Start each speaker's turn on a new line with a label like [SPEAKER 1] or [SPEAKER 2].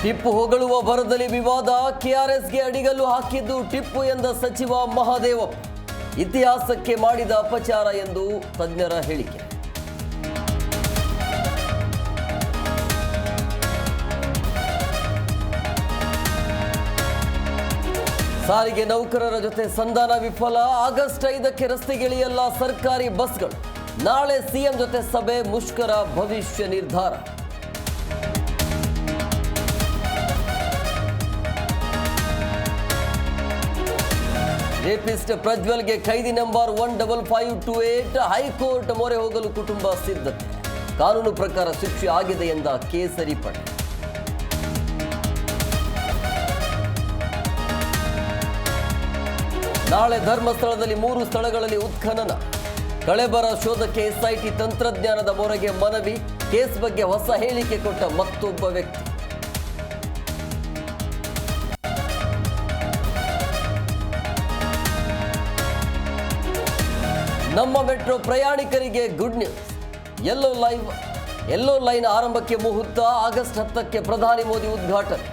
[SPEAKER 1] ಟಿಪ್ಪು ಹೊಗಳುವ ಭರದಲ್ಲಿ ವಿವಾದ. ಕೆಆರ್ಎಸ್ಗೆ ಅಡಿಗಲ್ಲು ಹಾಕಿದ್ದು ಟಿಪ್ಪು ಎಂದ ಸಚಿವ ಮಹದೇವಪ್ಪ. ಇತಿಹಾಸಕ್ಕೆ ಮಾಡಿದ ಅಪಚಾರ ಎಂದು ತಜ್ಞರ ಹೇಳಿಕೆ. ಸಾರಿಗೆ ನೌಕರರ ಜೊತೆ ಸಂಧಾನ ವಿಫಲ. ಆಗಸ್ಟ್ 5ಕ್ಕೆ ರಸ್ತೆಗಿಳಿಯಲ್ಲ ಸರ್ಕಾರಿ ಬಸ್ಗಳು. ನಾಳೆ ಸಿಎಂ ಜೊತೆ ಸಭೆ, ಮುಷ್ಕರ ಭವಿಷ್ಯ ನಿರ್ಧಾರ. ರೇಪಿಸ್ಟ್ ಪ್ರಜ್ವಲ್ಗೆ ಖೈದಿ ನಂಬರ್ 15528. ಹೈಕೋರ್ಟ್ ಮೊರೆ ಹೋಗಲು ಕುಟುಂಬ ಸಿದ್ಧತೆ. ಕಾನೂನು ಪ್ರಕಾರ ಶಿಕ್ಷೆ ಆಗಿದೆ ಎಂದ ಕೇಸರಿ ಪಡೆ. ನಾಳೆ ಧರ್ಮಸ್ಥಳದಲ್ಲಿ 3 ಸ್ಥಳಗಳಲ್ಲಿ ಉತ್ಖನನ. ಕಳೆಬರ ಶೋಧಕ್ಕೆ ಎಸ್ಐಟಿ ತಂತ್ರಜ್ಞಾನದ ಮೊರೆಗೆ ಮನವಿ. ಕೇಸ್ ಬಗ್ಗೆ ಹೊಸ ಹೇಳಿಕೆ ಕೊಟ್ಟ ಮತ್ತೊಬ್ಬ ವ್ಯಕ್ತಿ. ನಮ್ಮ ಮೆಟ್ರೋ ಪ್ರಯಾಣಿಕರಿಗೆ ಗುಡ್ ನ್ಯೂಸ್. ಯೆಲ್ಲೋ ಲೈನ್ ಆರಂಭಕ್ಕೆ ಮುಹೂರ್ತ. ಆಗಸ್ಟ್ 10ಕ್ಕೆ ಪ್ರಧಾನಿ ಮೋದಿ ಉದ್ಘಾಟನೆ.